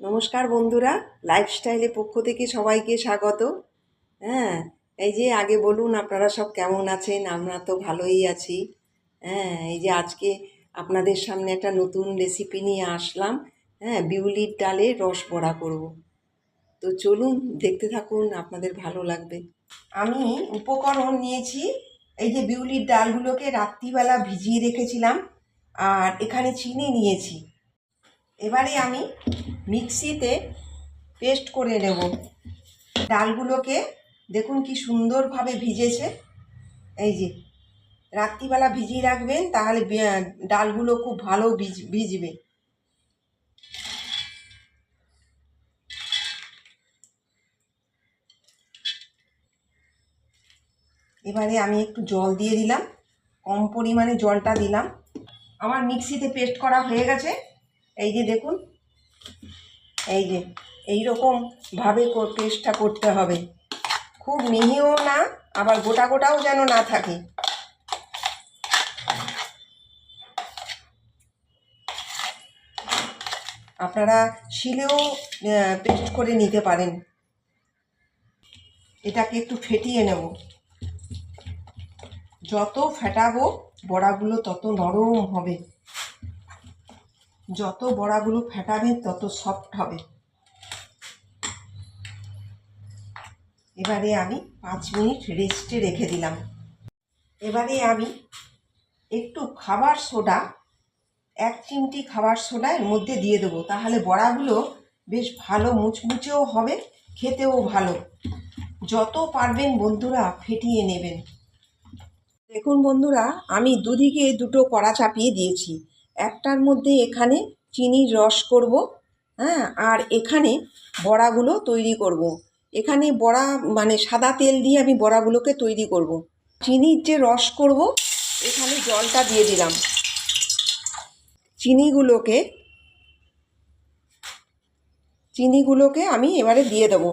নমস্কার বন্ধুরা, লাইফস্টাইলের পক্ষ থেকে সবাইকে স্বাগত। হ্যাঁ, এই যে আগে বলুন আপনারা সব কেমন আছেন? আমরা তো ভালোই আছি। হ্যাঁ, এই যে আজকে আপনাদের সামনে একটা নতুন রেসিপি নিয়ে আসলাম। হ্যাঁ, বিউলির ডালের রস বড়া করব। তো চলুন দেখতে থাকুন, আপনাদের ভালো লাগবে। আমি উপকরণ নিয়েছি, এই যে বিউলির ডালগুলোকে রাত্রিবেলা ভিজিয়ে রেখেছিলাম, আর এখানে চিনি নিয়েছি। এবারে আমি মিক্সিতে পেস্ট করে নেব ডালগুলোকে। দেখুন কি সুন্দরভাবে ভিজেছে। এই যে রাত্রিবেলা ভিজিয়ে রাখবেন, তাহলে ডালগুলো খুব ভালো ভিজবে। এবারে আমি একটু জল দিয়ে দিলাম, কম পরিমাণে জলটা দিলাম। আমার মিক্সিতে পেস্ট করা হয়ে গেছে। এই যে দেখুন, এই যে এইরকমভাবে পেস্টটা করতে হবে। খুব মিহিও না, আবার গোটা গোটাও যেন না থাকে। আপনারা শিলেও পেস্ট করে নিতে পারেন। এটাকে একটু ফেটিয়ে নেব। যত ফেটাবো বড়াগুলো তত নরম হবে, যত বড়াগুলো ফেটাবেন তত সফট হবে। এবারে আমি 5 মিনিট রেস্টে রেখে দিলাম। এবারে আমি একটু খাবার সোডা, 1 চিমটি খাবার সোডা এর মধ্যে দিয়ে দেবো, তাহলে বড়াগুলো বেশ ভালো মুচমুচেও হবে, খেতেও ভালো। যত পারবেন বন্ধুরা ফেটিয়ে নেবেন। দেখুন বন্ধুরা, আমি দুদিকে দুটো কড়া চাপিয়ে দিয়েছি। একটার মধ্যে এখানে চিনির রস করব, হ্যাঁ, আর এখানে বড়াগুলো তৈরি করব। এখানে বড়া মানে সাদা তেল দিয়ে আমি বড়াগুলোকে তৈরি করব। চিনির যে রস করব, এখানে জলটা দিয়ে দিলাম। চিনিগুলোকে আমি এবারে দিয়ে দেবো।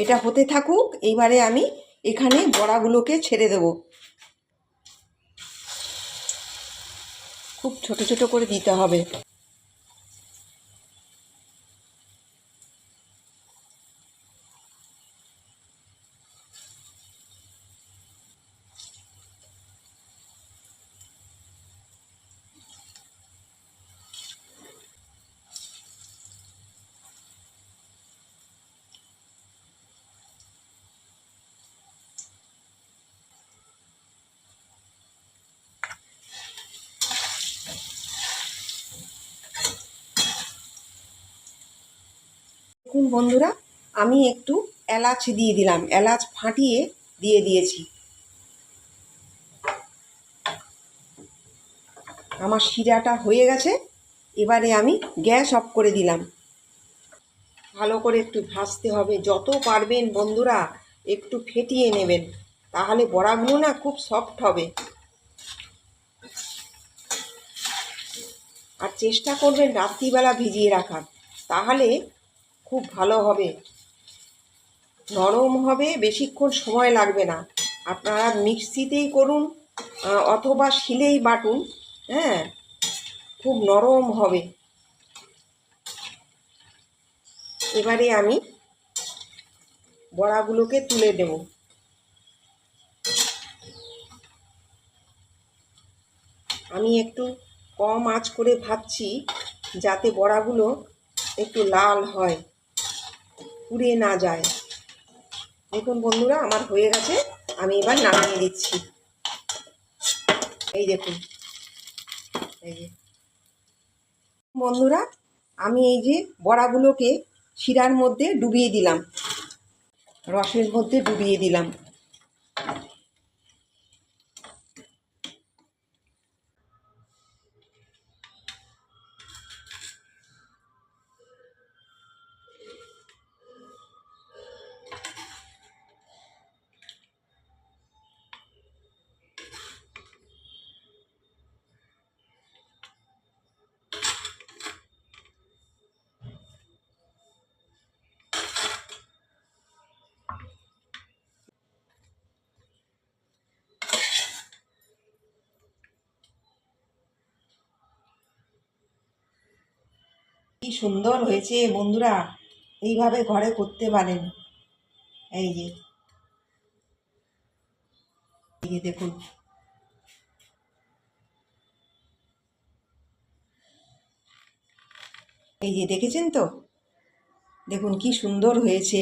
এটা হতে থাকুক। এইবারে আমি এখানে বড়াগুলোকে ছেড়ে দেব। খুব ছোট ছোট করে দিতে হবে। দেখুন বন্ধুরা, আমি একটু এলাচ দিয়ে দিলাম, এলাচ ফাটিয়ে দিয়ে দিয়েছি। আমার শিরাটা হয়ে গেছে। এবারে আমি গ্যাস অফ করে দিলাম। ভালো করে একটু ভাজতে হবে। যত পারবেন বন্ধুরা একটু ফেটিয়ে নেবেন, তাহলে বড়াগুলো না খুব সফট হবে। আর চেষ্টা করবেন রাত্রিবেলা ভিজিয়ে রাখার, তাহলে খুব ভালো হবে, নরম হবে, বেশিক্ষণ সময় লাগবে না। আপনারা মিক্সিতেই করুন অথবা শিলেই বাটুন, হ্যাঁ, খুব নরম হবে। এবারে আমি বড়াগুলোকে তুলে দেব। আমি একটু কম আঁচ করে ভাজছি, যাতে বড়াগুলো একটু লাল হয়, পুড়ে না যায়। দেখুন বন্ধুরা, আমার হয়ে গেছে। আমি এবার নামিয়ে দিচ্ছি। এই দেখুন, এই যে বন্ধুরা, আমি এই যে বড়াগুলোকে শিরার মধ্যে ডুবিয়ে দিলাম, রসের মধ্যে ডুবিয়ে দিলাম। কি সুন্দর হয়েছে বন্ধুরা, এইভাবে ঘরে করতে পারেন। এই যে দেখুন, এই যে দেখেছেন তো, দেখুন কি সুন্দর হয়েছে।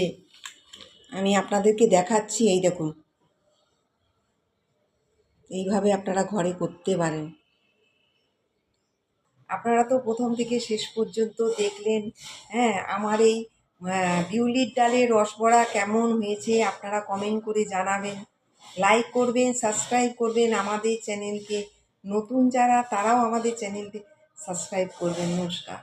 আমি আপনাদেরকে দেখাচ্ছি, এই দেখুন, এইভাবে আপনারা ঘরে করতে পারেন। আপনারা তো প্রথম থেকে শেষ পর্যন্ত দেখলেন। হ্যাঁ, আমার এই বিউলির ডালের রসবড়া কেমন হয়েছে আপনারা কমেন্ট করে জানাবেন, লাইক করবেন, সাবস্ক্রাইব করবেন আমাদের চ্যানেলকে। নতুন যারা তারাও আমাদের চ্যানেলকে সাবস্ক্রাইব করবেন। নমস্কার।